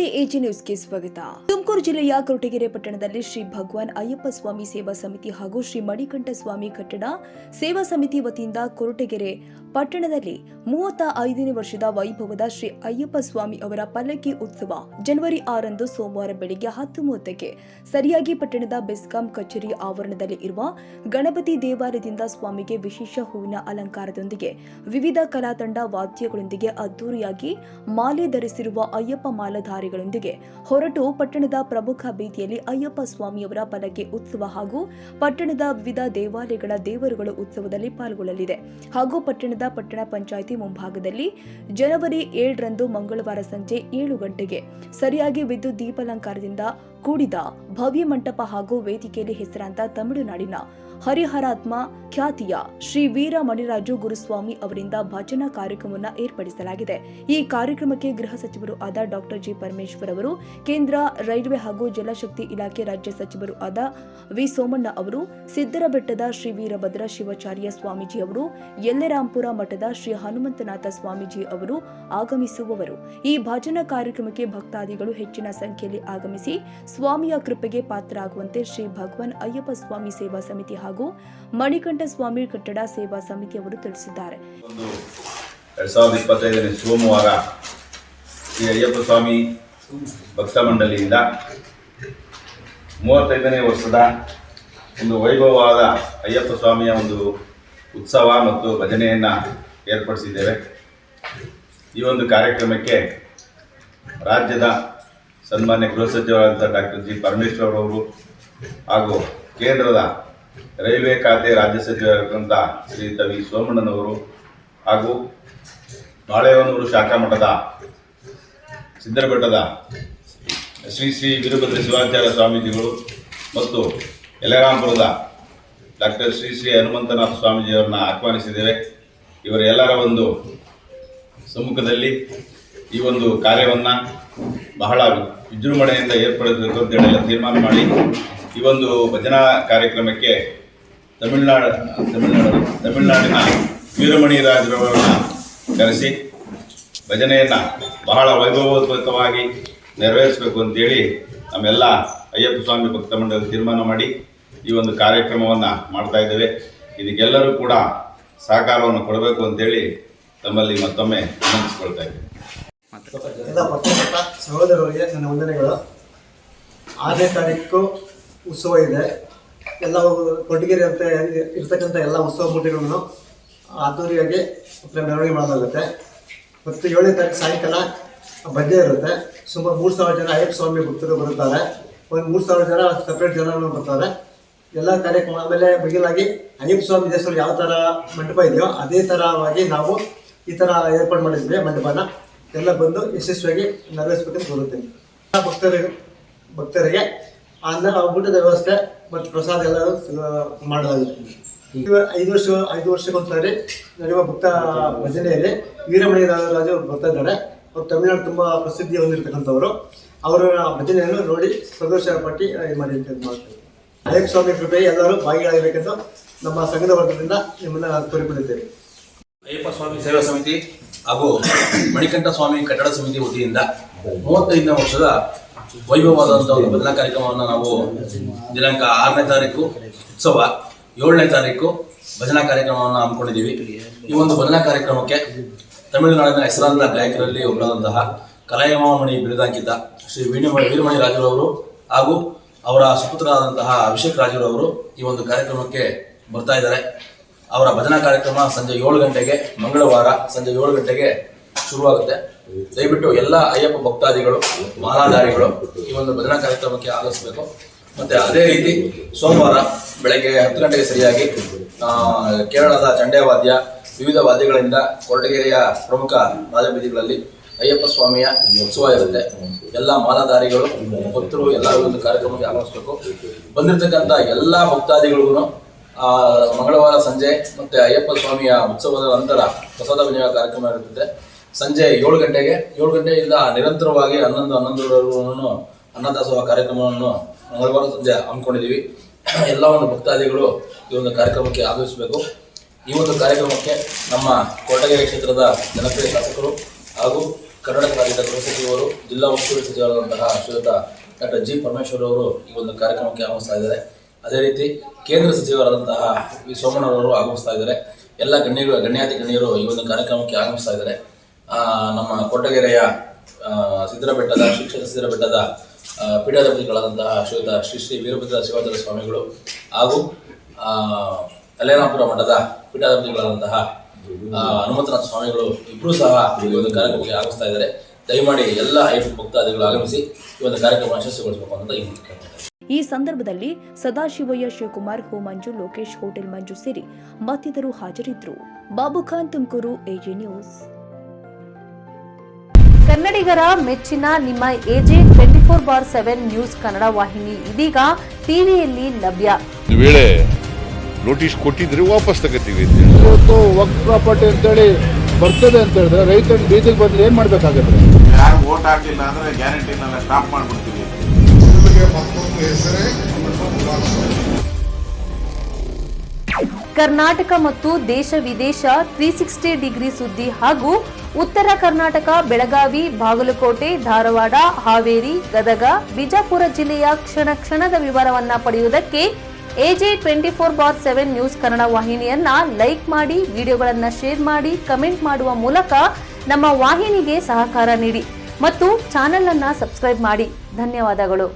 ನಮಸ್ತೆ ಎಜಿ ನ್ಯೂಸ್ಗೆ ಸ್ವಾಗತ. ತುಮಕೂರು ಜಿಲ್ಲೆಯ ಕೊರಟಗೆರೆ ಪಟ್ಟಣದಲ್ಲಿ ಶ್ರೀ ಭಗವಾನ್ ಅಯ್ಯಪ್ಪ ಸ್ವಾಮಿ ಸೇವಾ ಸಮಿತಿ ಹಾಗೂ ಶ್ರೀ ಮಣಿಕಂಠ ಸ್ವಾಮಿ ಕಟ್ಟಡ ಸೇವಾ ಸಮಿತಿ ವತಿಯಿಂದ ಕೊರಟಗೆರೆ ಪಟ್ಟಣದಲ್ಲಿ 35ನೇ ವರ್ಷದ ವೈಭವದ ಶ್ರೀ ಅಯ್ಯಪ್ಪ ಸ್ವಾಮಿ ಅವರ ಪಲ್ಲಕ್ಕಿ ಉತ್ಸವ ಜನವರಿ 6ರಂದು ಸೋಮವಾರ ಬೆಳಗ್ಗೆ 10:30ಕ್ಕೆ ಸರಿಯಾಗಿ ಪಟ್ಟಣದ ಬೆಸ್ಕಾಂ ಕಚೇರಿ ಆವರಣದಲ್ಲಿ ಇರುವ ಗಣಪತಿ ದೇವಾಲಯದಿಂದ ಸ್ವಾಮಿಗೆ ವಿಶೇಷ ಹೂವಿನ ಅಲಂಕಾರದೊಂದಿಗೆ ವಿವಿಧ ಕಲಾ ತಂಡ ವಾದ್ಯಗಳೊಂದಿಗೆ ಅದ್ದೂರಿಯಾಗಿ ಮಾಲೆ ಧರಿಸಿರುವ ಅಯ್ಯಪ್ಪ ಮಾಲಾಧಾರಿಗಳೊಂದಿಗೆ ಹೊರಟು ಪಟ್ಟಣದ ಪ್ರಮುಖ ಬೀದಿಯಲ್ಲಿ ಅಯ್ಯಪ್ಪ ಸ್ವಾಮಿಯವರ ಪಲ್ಲಕ್ಕಿ ಉತ್ಸವ ಹಾಗೂ ಪಟ್ಟಣದ ವಿವಿಧ ದೇವಾಲಯಗಳ ದೇವರುಗಳ ಉತ್ಸವದಲ್ಲಿ ಪಾಲ್ಗೊಳ್ಳಲಿದೆ ಹಾಗೂ ಪಟ್ಟಣ ಪಂಚಾಯಿತಿ ಮುಂಭಾಗದಲ್ಲಿ ಜನವರಿ 7ರಂದು ಮಂಗಳವಾರ ಸಂಜೆ 7 ಗಂಟೆಗೆ ಸರಿಯಾಗಿ ವಿದ್ಯುತ್ ದೀಪಾಲಂಕಾರದಿಂದ ಕೂಡಿದ ಭವ್ಯ ಮಂಟಪ ಹಾಗೂ ವೇದಿಕೆಯಲ್ಲಿ ಹೆಸರಾಂತ ತಮಿಳುನಾಡಿನ ಹರಿಹರಾತ್ಮ ಖ್ಯಾತಿಯ ಶ್ರೀ ವೀರ ಮಣಿರಾಜು ಗುರುಸ್ವಾಮಿ ಅವರಿಂದ ಭಜನಾ ಕಾರ್ಯಕ್ರಮವನ್ನು ಏರ್ಪಡಿಸಲಾಗಿದೆ. ಈ ಕಾರ್ಯಕ್ರಮಕ್ಕೆ ಗೃಹ ಸಚಿವರು ಆದ ಡಾಕ್ಟರ್ ಜಿ ಪರಮೇಶ್ವರ್ ಅವರು, ಕೇಂದ್ರ ರೈಲ್ವೆ ಹಾಗೂ ಜಲಶಕ್ತಿ ಇಲಾಖೆ ರಾಜ್ಯ ಸಚಿವರು ಆದ ವಿ ಸೋಮಣ್ಣ ಅವರು, ಸಿದ್ದರಬೆಟ್ಟದ ಶ್ರೀ ವೀರಭದ್ರ ಶಿವಾಚಾರ್ಯ ಸ್ವಾಮೀಜಿ ಅವರು, ಯಲ್ಲೆರಾಂಪುರ ಮಠದ ಶ್ರೀ ಹನುಮಂತನಾಥ ಸ್ವಾಮೀಜಿ ಅವರು ಆಗಮಿಸುವವರು. ಈ ಭಜನಾ ಕಾರ್ಯಕ್ರಮಕ್ಕೆ ಭಕ್ತಾದಿಗಳು ಹೆಚ್ಚಿನ ಸಂಖ್ಯೆಯಲ್ಲಿ ಆಗಮಿಸಿ ಸ್ವಾಮಿಯ ಕೃಪೆಗೆ ಪಾತ್ರರಾಗುವಂತೆ ಶ್ರೀ ಭಗವಾನ್ ಅಯ್ಯಪ್ಪ ಸ್ವಾಮಿ ಸೇವಾ ಸಮಿತಿ ಹಾಗೂ ಮಣಿಕಂಠ ಸ್ವಾಮಿ ಕಟ್ಟಡ ಸೇವಾ ಸಮಿತಿಯವರು ತಿಳಿಸಿದ್ದಾರೆ. 2025ನೇ ಸೋಮವಾರ ಶ್ರೀ ಅಯ್ಯಪ್ಪ ಸ್ವಾಮಿ ಭಕ್ತ ಮಂಡಳಿಯಿಂದ 35ನೇ ವರ್ಷದ ಒಂದು ವೈಭವವಾದ ಅಯ್ಯಪ್ಪ ಸ್ವಾಮಿಯ ಒಂದು ಉತ್ಸವ ಮತ್ತು ಭಜನೆಯನ್ನು ಏರ್ಪಡಿಸಿದ್ದೇವೆ. ಈ ಒಂದು ಕಾರ್ಯಕ್ರಮಕ್ಕೆ ರಾಜ್ಯದ ಸನ್ಮಾನ್ಯ ಗೃಹ ಸಚಿವರಾದಂಥ ಡಾಕ್ಟರ್ ಜಿ ಪರಮೇಶ್ವರ್ ಅವರು ಹಾಗೂ ಕೇಂದ್ರದ ರೈಲ್ವೆ ಖಾತೆ ರಾಜ್ಯ ಸಚಿವರಾದಂಥ ಶ್ರೀಯುತ ವಿ ಸೋಮಣ್ಣನವರು ಹಾಗೂ ಬಾಳೆಹೊನ್ನೂರು ಶಾಖಾ ಮಠದ ಸಿದ್ದರಬೆಟ್ಟದ ಶ್ರೀ ಶ್ರೀ ವೀರಭದ್ರ ಶಿವಾಚಾರ್ಯ ಸ್ವಾಮೀಜಿಗಳು ಮತ್ತು ಯಲ್ಲೆರಾಂಪುರದ ಡಾಕ್ಟರ್ ಶ್ರೀ ಶ್ರೀ ಹನುಮಂತನಾಥ ಸ್ವಾಮೀಜಿಯವರನ್ನ ಆಹ್ವಾನಿಸಿದ್ದೇವೆ. ಇವರೆಲ್ಲರ ಒಂದು ಸಮ್ಮುಖದಲ್ಲಿ ಈ ಒಂದು ಕಾರ್ಯವನ್ನು ಬಹಳ ವಿಜೃಂಭಣೆಯಿಂದ ಏರ್ಪಡಿಸಬೇಕು ಅಂತೇಳಿ ತೀರ್ಮಾನ ಮಾಡಿ ಈ ಒಂದು ಭಜನಾ ಕಾರ್ಯಕ್ರಮಕ್ಕೆ ತಮಿಳುನಾಡಿನ ವೀರಮಣಿರಾಜರವರನ್ನ ಕರೆಸಿ ಭಜನೆಯನ್ನು ಬಹಳ ವೈಭವೋಪೇತವಾಗಿ ನೆರವೇರಿಸಬೇಕು ಅಂತೇಳಿ ನಮ್ಮೆಲ್ಲ ಅಯ್ಯಪ್ಪ ಸ್ವಾಮಿ ಭಕ್ತ ಮಂಡಳಿ ತೀರ್ಮಾನ ಮಾಡಿ ಈ ಒಂದು ಕಾರ್ಯಕ್ರಮವನ್ನು ಮಾಡ್ತಾ ಇದ್ದೇವೆ. ಇದಕ್ಕೆಲ್ಲರೂ ಕೂಡ ಸಹಕಾರವನ್ನು ಕೊಡಬೇಕು ಅಂತೇಳಿ ತಮ್ಮಲ್ಲಿ ಮತ್ತೊಮ್ಮೆ ವಿನಂತಿಸಿಕೊಳ್ತಾ ಇದ್ದೇವೆ. ಎಲ್ಲ ಪತ್ರಕರ್ತ ಸಹೋದರರಿಗೆ ನನ್ನ ವಂದನೆಗಳು. 6ನೇ ತಾರೀಕು ಉತ್ಸವ ಇದೆ. ಎಲ್ಲ ಕೊರಟಗೆರೆ ಅಂತ ಇರ್ತಕ್ಕಂಥ ಎಲ್ಲ ಉತ್ಸವ ಮೂರ್ತಿಗಳನ್ನು ಅದ್ದೂರಿಯಾಗಿ ಮೆರವಣಿಗೆ ಮಾಡಲಾಗುತ್ತೆ. ಮತ್ತು 7ನೇ ತಾರೀಕು ಸಾಯಂಕಾಲ ಭಜನೆ ಇರುತ್ತೆ. ಸುಮಾರು 3,000 ಜನ ಅಯ್ಯಪ್ಪ ಸ್ವಾಮಿ ಭಕ್ತರು ಬರುತ್ತಾರೆ. ಒಂದು 3,000 ಜನ ಸಪ್ರೇಟ್ ಜನ ಬರ್ತಾರೆ. ಎಲ್ಲ ಕಾರ್ಯಕ್ರಮ ಆಮೇಲೆ ಬಗೆಲಾಗಿ ಅಯ್ಯಪ್ಪ ಸ್ವಾಮಿ ದೇವಸ್ಥಾನ ಯಾವ ಥರ ಮಂಟಪ ಇದೆಯೋ ಅದೇ ಥರವಾಗಿ ನಾವು ಈ ಥರ ಏರ್ಪಾಡು ಮಾಡಿದ್ವಿ. ಮಂಟಪನ ಎಲ್ಲ ಬಂದು ಯಶಸ್ವಿಯಾಗಿ ನೆರವೇರಿಸಬೇಕಂತ ಕೋರುತ್ತೇನೆ. ಭಕ್ತರಿಗೆ ಊಟದ ವ್ಯವಸ್ಥೆ ಮತ್ತು ಪ್ರಸಾದ ಎಲ್ಲ ಮಾಡಲಾಗುತ್ತೆ. 5 ವರ್ಷಕ್ಕೊಂದ್ಸಾರಿ ನಡೆಯುವ ಭಕ್ತ ಭಜನೆಯಲ್ಲಿ ವೀರಮಣಿ ರಾಜು ಬರ್ತಾ ಇದ್ದಾರೆ. ಅವರು ತಮಿಳುನಾಡು ತುಂಬ ಪ್ರಸಿದ್ಧಿ ಹೊಂದಿರತಕ್ಕಂಥವರು. ಅವರ ಭಜನೆಯನ್ನು ನೋಡಿ ಸಂತೋಷ ಪಟ್ಟು ಮಾಡ್ತಾರೆ. ಅಯ್ಯಪ್ಪ ಸ್ವಾಮಿ ಕೃಪೆ ಎಲ್ಲರೂ ಭಾಗಿಯಾಗಬೇಕೆಂದು ನಮ್ಮ ಸಂಘದ ವರ್ಗದಿಂದ ನಿಮ್ಮನ್ನು ಕೋರಿಕೊಂಡಿದ್ದೇವೆ. ಅಯ್ಯಪ್ಪ ಸ್ವಾಮಿ ಸೇವಾ ಸಮಿತಿ ಹಾಗೂ ಮಣಿಕಂಠ ಸ್ವಾಮಿ ಕಟ್ಟಡ ಸಮಿತಿ ವತಿಯಿಂದ 35ನೇ ವರ್ಷದ ವೈಭವವಾದಂಥ ಒಂದು ಭಜನಾ ಕಾರ್ಯಕ್ರಮವನ್ನು ನಾವು ದಿನಾಂಕ 6ನೇ ತಾರೀಕು ಉತ್ಸವ, 7ನೇ ತಾರೀಕು ಭಜನಾ ಕಾರ್ಯಕ್ರಮವನ್ನು ಹಮ್ಮಿಕೊಂಡಿದ್ದೀವಿ. ಈ ಒಂದು ಭಜನಾ ಕಾರ್ಯಕ್ರಮಕ್ಕೆ ತಮಿಳುನಾಡಿನ ಹೆಸರಾಂತ ಗಾಯಕರಲ್ಲಿ ಒಬ್ಬರಾದಂತಹ ಕಲಯಮಾಮಣಿ ಬಿರುದಾಂಕಿತ ಶ್ರೀ ವೀರಮಣಿ ರಾಜರವರು ಹಾಗೂ ಅವರ ಸುಪುತ್ರರಾದಂತಹ ಅಭಿಷೇಕ್ ರಾಜರವರು ಈ ಒಂದು ಕಾರ್ಯಕ್ರಮಕ್ಕೆ ಬರ್ತಾ ಇದ್ದಾರೆ. ಅವರ ಭಜನಾ ಕಾರ್ಯಕ್ರಮ ಸಂಜೆ 7 ಗಂಟೆಗೆ ಮಂಗಳವಾರ ಸಂಜೆ 7 ಗಂಟೆಗೆ ಶುರುವಾಗುತ್ತೆ. ದಯವಿಟ್ಟು ಎಲ್ಲ ಅಯ್ಯಪ್ಪ ಭಕ್ತಾದಿಗಳು ಮಾಲಾಧಾರಿಗಳು ಈ ಒಂದು ಭಜನಾ ಕಾರ್ಯಕ್ರಮಕ್ಕೆ ಆಗಮಿಸಬೇಕು. ಮತ್ತು ಅದೇ ರೀತಿ ಸೋಮವಾರ ಬೆಳಗ್ಗೆ 10 ಗಂಟೆಗೆ ಸರಿಯಾಗಿ ಕೇರಳದ ಚಂಡೆ ವಾದ್ಯ ವಿವಿಧ ವಾದ್ಯಗಳಿಂದ ಕೊರಟಗೆರೆಯ ಪ್ರಮುಖ ರಾಜಬೀದಿಗಳಲ್ಲಿ ಅಯ್ಯಪ್ಪ ಸ್ವಾಮಿಯ ಉತ್ಸವ ಇರುತ್ತೆ. ಎಲ್ಲ ಮಾಲಾಧಾರಿಗಳು ಭಕ್ತರು ಎಲ್ಲರೂ ಒಂದು ಕಾರ್ಯಕ್ರಮಕ್ಕೆ ಆಗಮಿಸಬೇಕು. ಬಂದಿರತಕ್ಕಂಥ ಎಲ್ಲ ಭಕ್ತಾದಿಗಳಿಗೂ ಮಂಗಳವಾರ ಸಂಜೆ ಮತ್ತು ಅಯ್ಯಪ್ಪ ಸ್ವಾಮಿಯ ಉತ್ಸವದ ನಂತರ ಪ್ರಸಾದ ವಿನಿಯೋಗ ಕಾರ್ಯಕ್ರಮ ಇರುತ್ತದೆ. ಸಂಜೆ 7 ಗಂಟೆಯಿಂದ ನಿರಂತರವಾಗಿ 11:11ವರೆಗೂ ಅನ್ನದಾಸೋಹ ಕಾರ್ಯಕ್ರಮವನ್ನು ಮಂಗಳವಾರ ಸಂಜೆ ಹಮ್ಮಿಕೊಂಡಿದ್ದೀವಿ. ಎಲ್ಲ ಒಂದು ಭಕ್ತಾದಿಗಳು ಈ ಒಂದು ಕಾರ್ಯಕ್ರಮಕ್ಕೆ ಆಗಮಿಸಬೇಕು. ಈ ಒಂದು ಕಾರ್ಯಕ್ರಮಕ್ಕೆ ನಮ್ಮ ಕೊರಟಗೆರೆ ಕ್ಷೇತ್ರದ ಜನಪ್ರಿಯ ಶಾಸಕರು ಹಾಗೂ ಕರ್ನಾಟಕ ರಾಜ್ಯದ ಗೃಹ ಸಚಿವರು, ಜಿಲ್ಲಾ ಉಸ್ತುವಾರಿ ಸಚಿವರಾದಂತಹ ಶ್ರೀಯುತ ಡಾಕ್ಟರ್ ಜಿ ಪರಮೇಶ್ವರ್ ಅವರು ಈ ಒಂದು ಕಾರ್ಯಕ್ರಮಕ್ಕೆ ಆಗಮಿಸ್ತಾ ಇದ್ದಾರೆ. ಅದೇ ರೀತಿ ಕೇಂದ್ರ ಸಚಿವರಾದಂತಹ ವಿ ಸೋಮಣ್ಣರವರು ಆಗಮಿಸ್ತಾ ಇದ್ದಾರೆ. ಎಲ್ಲ ಗಣ್ಯಾತಿ ಗಣ್ಯರು ಈ ಒಂದು ಕಾರ್ಯಕ್ರಮಕ್ಕೆ ಆಗಮಿಸ್ತಾ ಇದ್ದಾರೆ. ನಮ್ಮ ಕೊರಟಗೆರೆಯ ಸಿದ್ದರಬೆಟ್ಟದ ಪೀಠಾಧಿಪತಿಗಳಾದಂತಹ ಶ್ರೀಯುತ ಶ್ರೀ ವೀರಭದ್ರ ಶಿವಾಚಾರ್ಯ ಸ್ವಾಮಿಗಳು ಹಾಗೂ ಕಲ್ಯಾಣಪುರ ಮಠದ ಪೀಠಾಧಿಪತಿಗಳಾದಂತಹ ಹನುಮಂತನಾಥ ಸ್ವಾಮಿಗಳು ಇಬ್ಬರೂ ಸಹ ಈ ಒಂದು ಕಾರ್ಯಕ್ರಮಕ್ಕೆ ಆಗಮಿಸ್ತಾ ಇದ್ದಾರೆ. ದಯಮಾಡಿ ಎಲ್ಲ ಅಯ್ಯಪ್ಪ ಭಕ್ತಾದಿಗಳು ಆಗಮಿಸಿ ಈ ಒಂದು ಕಾರ್ಯಕ್ರಮ ಯಶಸ್ವಿಗೊಳಿಸಬೇಕು ಅಂತ ಈ ಮೂಲಕ ಕೇಳ್ತಾರೆ. ಈ ಸಂದರ್ಭದಲ್ಲಿ ಸದಾಶಿವಯ್ಯ, ಶಿವಕುಮಾರ್, ಹೋಮಂಜು, ಲೋಕೇಶ್, ಹೋಟೆಲ್ ಮಂಜು ಸೇರಿ ಮತ್ತಿತರರು ಹಾಜರಿದ್ದರು. ಬಾಬುಖಾನ್, ತುಮಕೂರು, ಎಜೆ ನ್ಯೂಸ್. ಕನ್ನಡಿಗರ ಮೆಚ್ಚಿನ ನಿಮ್ಮ ಎಜೆ 24/7 ನ್ಯೂಸ್ ಕನ್ನಡ ವಾಹಿನಿ ಇದೀಗ ಟಿವಿಯಲ್ಲಿ ಲಭ್ಯ. ಒಂದು ವೇಳೆ ನೋಟಿಸ್ ಕೊಟ್ಟಿದ್ರೆ ವಾಪಸ್ ತಗೋತೀವಿ. ಇವತ್ತು ವಕ್ಫ್ ಪ್ರಾಪರ್ಟಿ ಅಂತೇಳಿ ಬರ್ತದೆ ಅಂತ ಹೇಳಿದ್ರೆ ರೈತರು ಬೀದಿಗೆ ಬದಲು ಏನ್ ಮಾಡ್ಬೇಕಾಗತ್ತೆ? ಯಾರು ವೋಟ್ ಹಾಕಿಲ್ಲ ಅಂದ್ರೆ ಗ್ಯಾರಂಟಿನೆಲ್ಲ ಸ್ಟಾಪ್ ಮಾಡ್ಬಿಡ್ತೀವಿ. ಕರ್ನಾಟಕ ಮತ್ತು ದೇಶ ವಿದೇಶ 360 ಡಿಗ್ರಿ ಸುದ್ದಿ ಹಾಗೂ ಉತ್ತರ ಕರ್ನಾಟಕ, ಬೆಳಗಾವಿ, ಬಾಗಲಕೋಟೆ, ಧಾರವಾಡ, ಹಾವೇರಿ, ಗದಗ, ಬಿಜಾಪುರ ಜಿಲ್ಲೆಯ ಕ್ಷಣದ ವಿವರವನ್ನ ಪಡೆಯುವುದಕ್ಕೆ ಎಜೆ 24/7 ನ್ಯೂಸ್ ಕನ್ನಡ ವಾಹಿನಿಯನ್ನ ಲೈಕ್ ಮಾಡಿ, ವಿಡಿಯೋಗಳನ್ನ ಶೇರ್ ಮಾಡಿ, ಕಮೆಂಟ್ ಮಾಡುವ ಮೂಲಕ ನಮ್ಮ ವಾಹಿನಿಗೆ ಸಹಕಾರ ನೀಡಿ ಮತ್ತು ಚಾನೆಲ್ ಅನ್ನ ಸಬ್ಸ್ಕ್ರೈಬ್ ಮಾಡಿ. ಧನ್ಯವಾದಗಳು.